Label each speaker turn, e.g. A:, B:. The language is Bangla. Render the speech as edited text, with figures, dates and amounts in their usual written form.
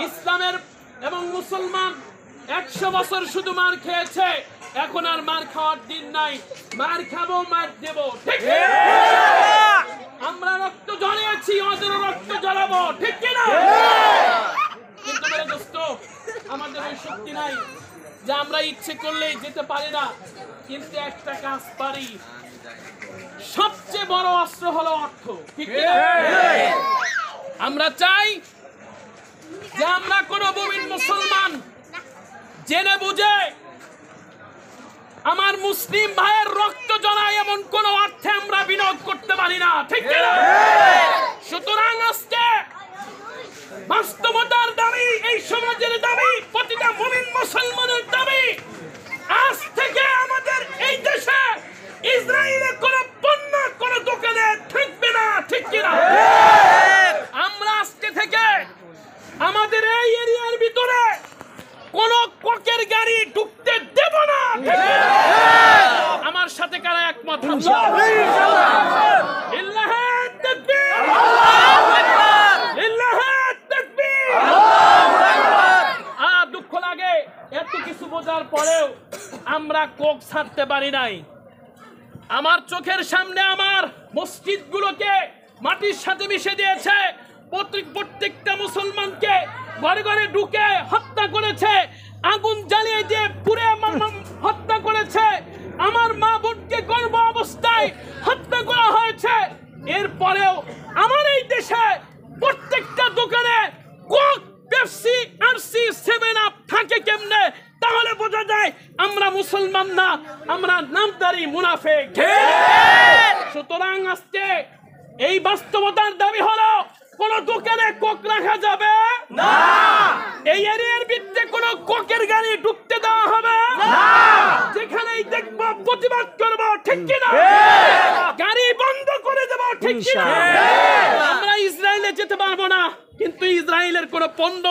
A: ইসলামের এবং মুসলমান 100 বছর শুধু মার খেয়েছে, এখন আর মার খাওয়ার দিন নাই, মার খাবো মার দেব, ঠিক কি না? আমরা রক্ত ঝরিয়েছি, ওদের রক্ত ঝরাবো, ঠিক কি না? কিন্তু মেরে দোস্ত, আমাদের ওই শক্তি নাই যে আমরা ইচ্ছে করলেই যেতে পারি না, কিন্তু একটা কাজ পারি, সবচেয়ে বড় অস্ত্র হলো অর্থ, ঠিক কি না? আমরা চাই যে আমরা কোন মুমিন মুসলমান জেনে বুঝে আমার মুসলিম ভাইয়ের রক্ত জড়ায় এমন কোন অর্থে আমরা বিনিয়োগ করতে পারি না, ঠিক কি না? সুতরাং আজকে বাস্তবতার দাবি, এই সমাজের দাবি, প্রতিটা মুমিন মুসলমানের দাবি, আজ থেকে আমাদের এই দেশে ইসরায়েলের কোন পণ্য কোন দোকানে থাকবে না, ঠিক কি না? আমরা আজকে থেকে আমাদের এই এরিয়ার ভিতরে কোন কোকের গাড়ি ঢুকতে দেব না, ঠিক কি না? আমার সাথে কারা একমত? ইল্লাহে তাকবীর, আল্লাহু আকবার, ইল্লাহে তাকবীর, আল্লাহু আকবার। দুঃখ লাগে এত কিছু বোঝার পরেও আমরা কোক ছাড়তে পারি নাই। আমার চোখের সামনে আমার মসজিদগুলোকে মাটির সাথে মিশে দিয়েছে, প্রত্যেকটা মুসলমানকে ঘরে ঘরে ঢুকে হত্যা করেছে, আগুন জ্বালিয়ে দিয়ে পুড়ে হত্যা করেছে, আমার মা বোনকে গর্ভ অবস্থায় হত্যা করা হয়েছে। এরপরেও আমার এই দেশে প্রত্যেকটা দোকানে কোক, পেপসি, আরসি, 7 আপ থাকে কেমনে? তাহলে বোঝা যায় আমরা মুসলমান না, আমরা নামদারি মুনাফিক। সুতরাং আজকে এই বাস্তবতার দাবি হলো কোন দোকানে কোক রাখা যাবে না, এই এরিয়ার ভিতরে কোন কোকের গাড়ি ঢুকতে দেওয়া হবে না, যেখানেই দেখবো প্রতিবাদ করব, ঠিক কি না? গাড়ি বন্ধ করে দেব, ঠিক কি না? আমরা ইসরায়েলে যেতে পারবো না, কিন্তু ইসরায়েলের কোন পণ্য